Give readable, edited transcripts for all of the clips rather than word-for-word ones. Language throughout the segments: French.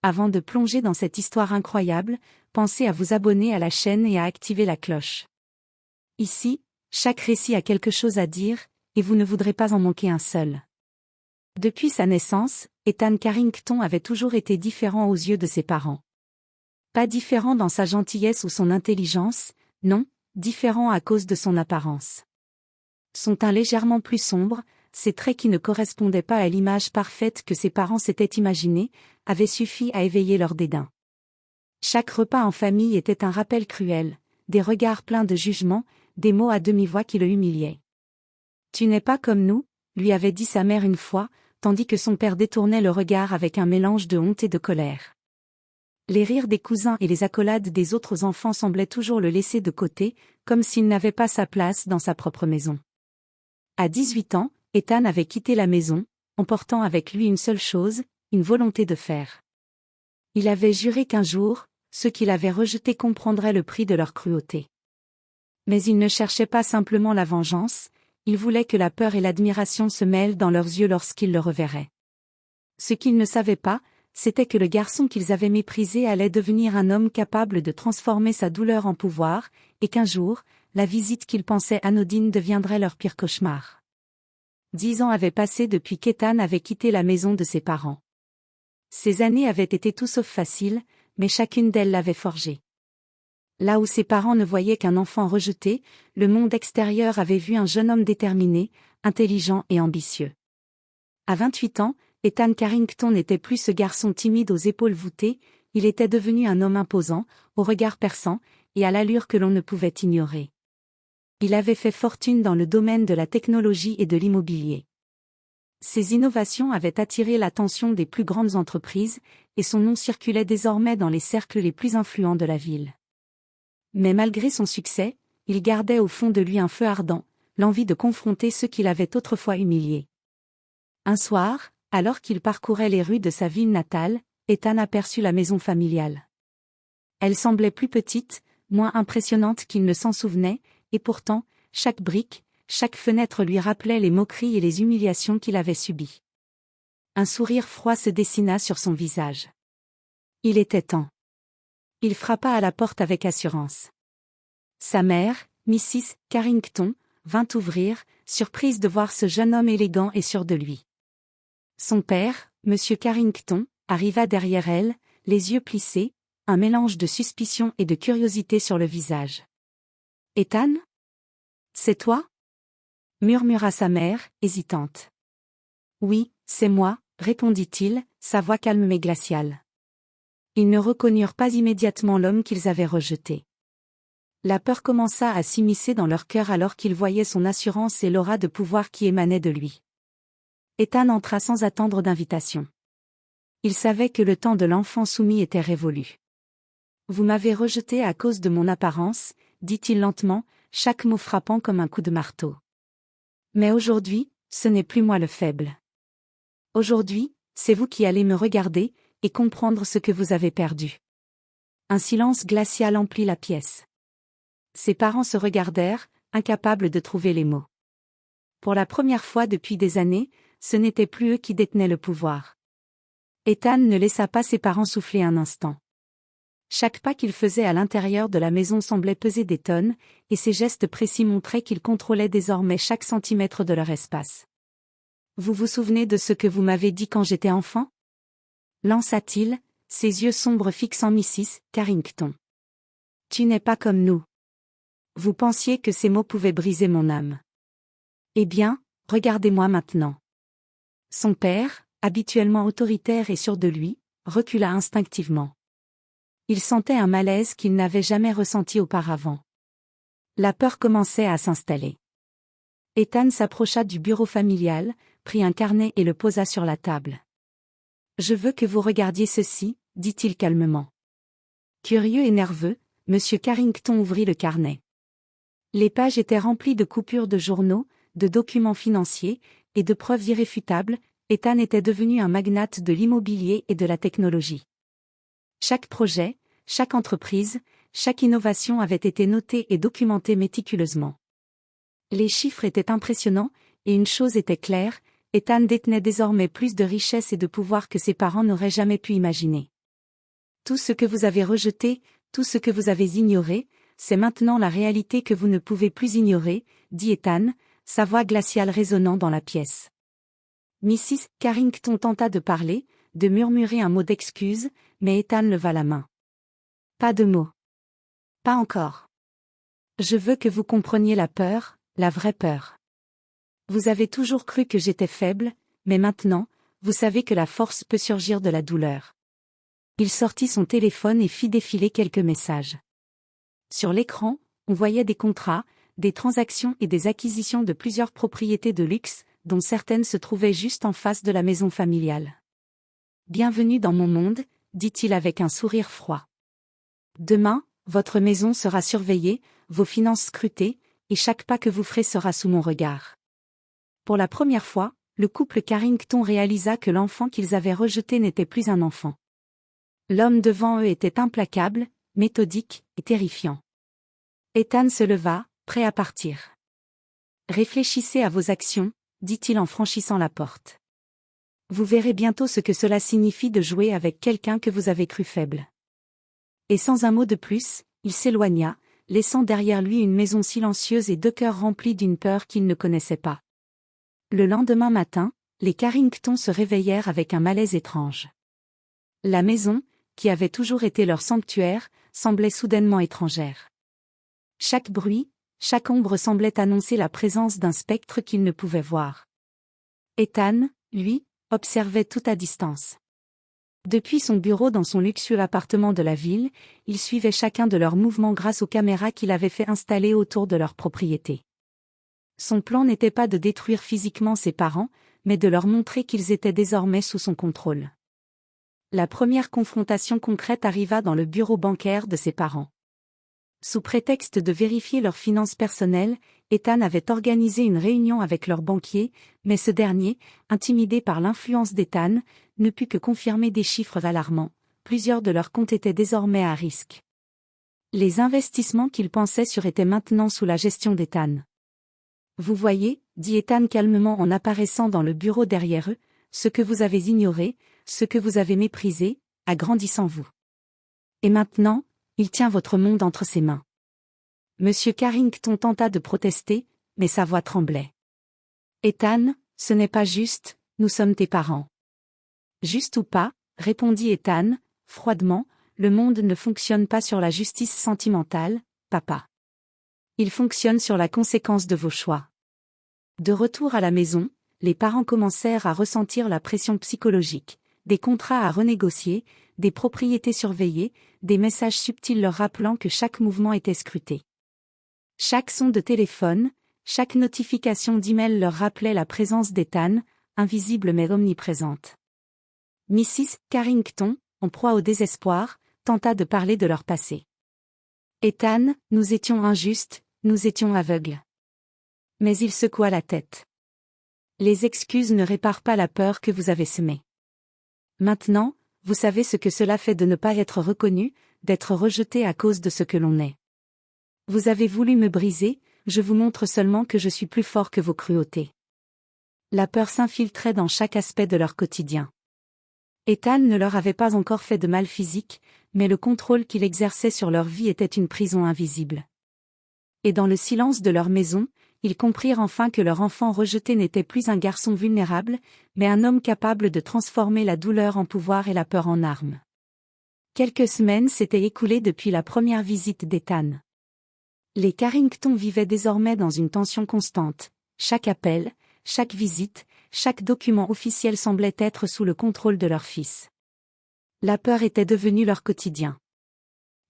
avant de plonger dans cette histoire incroyable, pensez à vous abonner à la chaîne et à activer la cloche. Ici, chaque récit a quelque chose à dire, et vous ne voudrez pas en manquer un seul. Depuis sa naissance, Ethan Carrington avait toujours été différent aux yeux de ses parents. Pas différent dans sa gentillesse ou son intelligence, non, différent à cause de son apparence. Son teint légèrement plus sombre, ses traits qui ne correspondaient pas à l'image parfaite que ses parents s'étaient imaginée, avaient suffi à éveiller leur dédain. Chaque repas en famille était un rappel cruel, des regards pleins de jugement, des mots à demi-voix qui le humiliaient. « Tu n'es pas comme nous », lui avait dit sa mère une fois, tandis que son père détournait le regard avec un mélange de honte et de colère. Les rires des cousins et les accolades des autres enfants semblaient toujours le laisser de côté, comme s'il n'avait pas sa place dans sa propre maison. À 18 ans, Ethan avait quitté la maison, emportant avec lui une seule chose, une volonté de faire. Il avait juré qu'un jour, ceux qui l'avaient rejeté comprendraient le prix de leur cruauté. Mais il ne cherchait pas simplement la vengeance, il voulait que la peur et l'admiration se mêlent dans leurs yeux lorsqu'ils le reverraient. Ce qu'ils ne savaient pas, c'était que le garçon qu'ils avaient méprisé allait devenir un homme capable de transformer sa douleur en pouvoir, et qu'un jour, la visite qu'ils pensaient anodine deviendrait leur pire cauchemar. 10 ans avaient passé depuis qu'Ethan avait quitté la maison de ses parents. Ces années avaient été tout sauf faciles, mais chacune d'elles l'avait forgé. Là où ses parents ne voyaient qu'un enfant rejeté, le monde extérieur avait vu un jeune homme déterminé, intelligent et ambitieux. À 28 ans, Ethan Carrington n'était plus ce garçon timide aux épaules voûtées, il était devenu un homme imposant, au regard perçant, et à l'allure que l'on ne pouvait ignorer. Il avait fait fortune dans le domaine de la technologie et de l'immobilier. Ses innovations avaient attiré l'attention des plus grandes entreprises, et son nom circulait désormais dans les cercles les plus influents de la ville. Mais malgré son succès, il gardait au fond de lui un feu ardent, l'envie de confronter ceux qui l'avaient autrefois humilié. Un soir, alors qu'il parcourait les rues de sa ville natale, Ethan aperçut la maison familiale. Elle semblait plus petite, moins impressionnante qu'il ne s'en souvenait, et pourtant, chaque brique, chaque fenêtre lui rappelait les moqueries et les humiliations qu'il avait subies. Un sourire froid se dessina sur son visage. Il était temps. Il frappa à la porte avec assurance. Sa mère, Mrs. Carrington, vint ouvrir, surprise de voir ce jeune homme élégant et sûr de lui. Son père, M. Carrington, arriva derrière elle, les yeux plissés, un mélange de suspicion et de curiosité sur le visage. « Ethan ? C'est toi ?» murmura sa mère, hésitante. « Oui, c'est moi, » répondit-il, sa voix calme mais glaciale. Ils ne reconnurent pas immédiatement l'homme qu'ils avaient rejeté. La peur commença à s'immiscer dans leur cœur alors qu'ils voyaient son assurance et l'aura de pouvoir qui émanait de lui. Ethan entra sans attendre d'invitation. Il savait que le temps de l'enfant soumis était révolu. « Vous m'avez rejeté à cause de mon apparence, » dit-il lentement, chaque mot frappant comme un coup de marteau. « Mais aujourd'hui, ce n'est plus moi le faible. Aujourd'hui, c'est vous qui allez me regarder, et comprendre ce que vous avez perdu. » Un silence glacial emplit la pièce. Ses parents se regardèrent, incapables de trouver les mots. Pour la première fois depuis des années, ce n'étaient plus eux qui détenaient le pouvoir. Ethan ne laissa pas ses parents souffler un instant. Chaque pas qu'il faisait à l'intérieur de la maison semblait peser des tonnes, et ses gestes précis montraient qu'il contrôlait désormais chaque centimètre de leur espace. « Vous vous souvenez de ce que vous m'avez dit quand j'étais enfant ?» lança-t-il, ses yeux sombres fixant Mrs. Carrington. « Tu n'es pas comme nous. » Vous pensiez que ces mots pouvaient briser mon âme. Eh bien, regardez-moi maintenant. Son père, habituellement autoritaire et sûr de lui, recula instinctivement. Il sentait un malaise qu'il n'avait jamais ressenti auparavant. La peur commençait à s'installer. Ethan s'approcha du bureau familial, prit un carnet et le posa sur la table. « Je veux que vous regardiez ceci, » dit-il calmement. Curieux et nerveux, M. Carrington ouvrit le carnet. Les pages étaient remplies de coupures de journaux, de documents financiers, et de preuves irréfutables. Ethan était devenu un magnate de l'immobilier et de la technologie. Chaque projet, chaque entreprise, chaque innovation avait été notée et documentée méticuleusement. Les chiffres étaient impressionnants, et une chose était claire, Ethan détenait désormais plus de richesses et de pouvoir que ses parents n'auraient jamais pu imaginer. Tout ce que vous avez rejeté, tout ce que vous avez ignoré, c'est maintenant la réalité que vous ne pouvez plus ignorer, dit Ethan, sa voix glaciale résonnant dans la pièce. Mrs. Carrington tenta de parler, de murmurer un mot d'excuse, mais Ethan leva la main. Pas de mots. Pas encore. Je veux que vous compreniez la peur, la vraie peur. Vous avez toujours cru que j'étais faible, mais maintenant, vous savez que la force peut surgir de la douleur. Il sortit son téléphone et fit défiler quelques messages. Sur l'écran, on voyait des contrats, des transactions et des acquisitions de plusieurs propriétés de luxe, dont certaines se trouvaient juste en face de la maison familiale. Bienvenue dans mon monde, dit-il avec un sourire froid. Demain, votre maison sera surveillée, vos finances scrutées, et chaque pas que vous ferez sera sous mon regard. Pour la première fois, le couple Carrington réalisa que l'enfant qu'ils avaient rejeté n'était plus un enfant. L'homme devant eux était implacable, méthodique et terrifiant. Ethan se leva, prêt à partir. Réfléchissez à vos actions, dit-il en franchissant la porte. Vous verrez bientôt ce que cela signifie de jouer avec quelqu'un que vous avez cru faible. Et sans un mot de plus, il s'éloigna, laissant derrière lui une maison silencieuse et deux cœurs remplis d'une peur qu'il ne connaissait pas. Le lendemain matin, les Carrington se réveillèrent avec un malaise étrange. La maison, qui avait toujours été leur sanctuaire, semblait soudainement étrangère. Chaque bruit, chaque ombre semblait annoncer la présence d'un spectre qu'ils ne pouvaient voir. Ethan, lui, observait tout à distance. Depuis son bureau dans son luxueux appartement de la ville, il suivait chacun de leurs mouvements grâce aux caméras qu'il avait fait installer autour de leur propriété. Son plan n'était pas de détruire physiquement ses parents, mais de leur montrer qu'ils étaient désormais sous son contrôle. La première confrontation concrète arriva dans le bureau bancaire de ses parents. Sous prétexte de vérifier leurs finances personnelles, Ethan avait organisé une réunion avec leur banquier, mais ce dernier, intimidé par l'influence d'Ethan, ne put que confirmer des chiffres alarmants. Plusieurs de leurs comptes étaient désormais à risque. Les investissements qu'ils pensaient sûrs étaient maintenant sous la gestion d'Ethan. Vous voyez, dit Ethan calmement en apparaissant dans le bureau derrière eux, ce que vous avez ignoré, ce que vous avez méprisé, a grandi sans vous. Et maintenant, il tient votre monde entre ses mains. Monsieur Carrington tenta de protester, mais sa voix tremblait. Ethan, ce n'est pas juste, nous sommes tes parents. Juste ou pas, répondit Ethan, froidement, le monde ne fonctionne pas sur la justice sentimentale, papa. Il fonctionne sur la conséquence de vos choix. De retour à la maison, les parents commencèrent à ressentir la pression psychologique, des contrats à renégocier, des propriétés surveillées, des messages subtils leur rappelant que chaque mouvement était scruté. Chaque son de téléphone, chaque notification d'email leur rappelait la présence d'Ethan, invisible mais omniprésente. Mrs. Carrington, en proie au désespoir, tenta de parler de leur passé. Ethan, nous étions injustes, nous étions aveugles. Mais il secoua la tête. Les excuses ne réparent pas la peur que vous avez semée. Maintenant, vous savez ce que cela fait de ne pas être reconnu, d'être rejeté à cause de ce que l'on est. Vous avez voulu me briser, je vous montre seulement que je suis plus fort que vos cruautés. La peur s'infiltrait dans chaque aspect de leur quotidien. Ethan ne leur avait pas encore fait de mal physique, mais le contrôle qu'il exerçait sur leur vie était une prison invisible. Et dans le silence de leur maison, ils comprirent enfin que leur enfant rejeté n'était plus un garçon vulnérable, mais un homme capable de transformer la douleur en pouvoir et la peur en arme. Quelques semaines s'étaient écoulées depuis la première visite d'Ethan. Les Carrington vivaient désormais dans une tension constante. Chaque appel, chaque visite, chaque document officiel semblait être sous le contrôle de leur fils. La peur était devenue leur quotidien.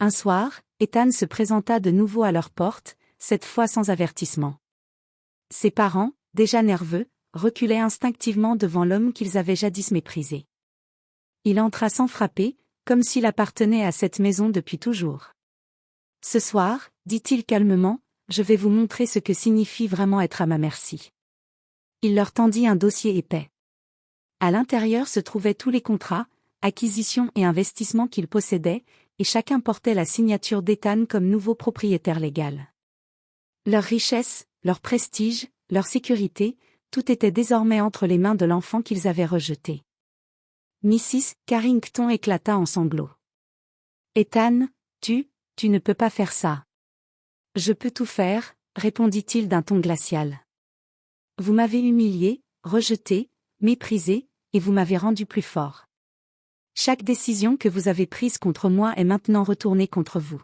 Un soir, Ethan se présenta de nouveau à leur porte, cette fois sans avertissement. Ses parents, déjà nerveux, reculaient instinctivement devant l'homme qu'ils avaient jadis méprisé. Il entra sans frapper, comme s'il appartenait à cette maison depuis toujours. « Ce soir, dit-il calmement, je vais vous montrer ce que signifie vraiment être à ma merci. » Il leur tendit un dossier épais. À l'intérieur se trouvaient tous les contrats, acquisitions et investissements qu'il possédait, et chacun portait la signature d'Ethan comme nouveau propriétaire légal. Leur richesse, leur prestige, leur sécurité, tout était désormais entre les mains de l'enfant qu'ils avaient rejeté. Mrs. Carrington éclata en sanglots. Ethan, tu ne peux pas faire ça. Je peux tout faire, répondit-il d'un ton glacial. Vous m'avez humilié, rejeté, méprisé, et vous m'avez rendu plus fort. Chaque décision que vous avez prise contre moi est maintenant retournée contre vous.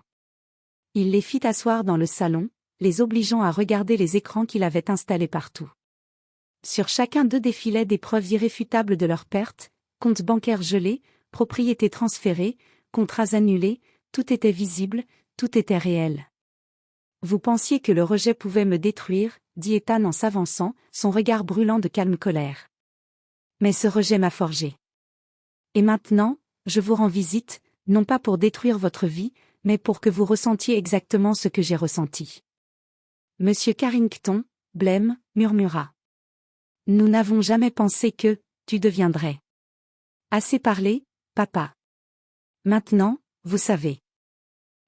Il les fit asseoir dans le salon, les obligeant à regarder les écrans qu'il avait installés partout. Sur chacun d'eux défilaient des preuves irréfutables de leur perte, comptes bancaires gelés, propriétés transférées, contrats annulés, tout était visible, tout était réel. Vous pensiez que le rejet pouvait me détruire, dit Ethan en s'avançant, son regard brûlant de calme colère. Mais ce rejet m'a forgé. Et maintenant, je vous rends visite, non pas pour détruire votre vie, mais pour que vous ressentiez exactement ce que j'ai ressenti. Monsieur Carrington, blême, murmura. Nous n'avons jamais pensé que, tu deviendrais. Assez parlé, papa. Maintenant, vous savez.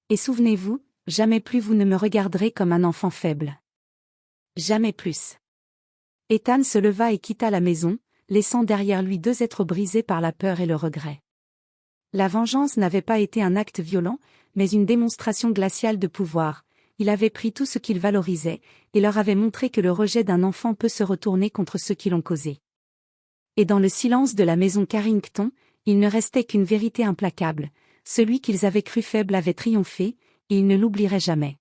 Et souvenez-vous, jamais plus vous ne me regarderez comme un enfant faible. Jamais plus. Ethan se leva et quitta la maison, laissant derrière lui 2 êtres brisés par la peur et le regret. La vengeance n'avait pas été un acte violent, mais une démonstration glaciale de pouvoir. Il avait pris tout ce qu'il valorisait, et leur avait montré que le rejet d'un enfant peut se retourner contre ceux qui l'ont causé. Et dans le silence de la maison Carrington, il ne restait qu'une vérité implacable, celui qu'ils avaient cru faible avait triomphé, et ils ne l'oublieraient jamais.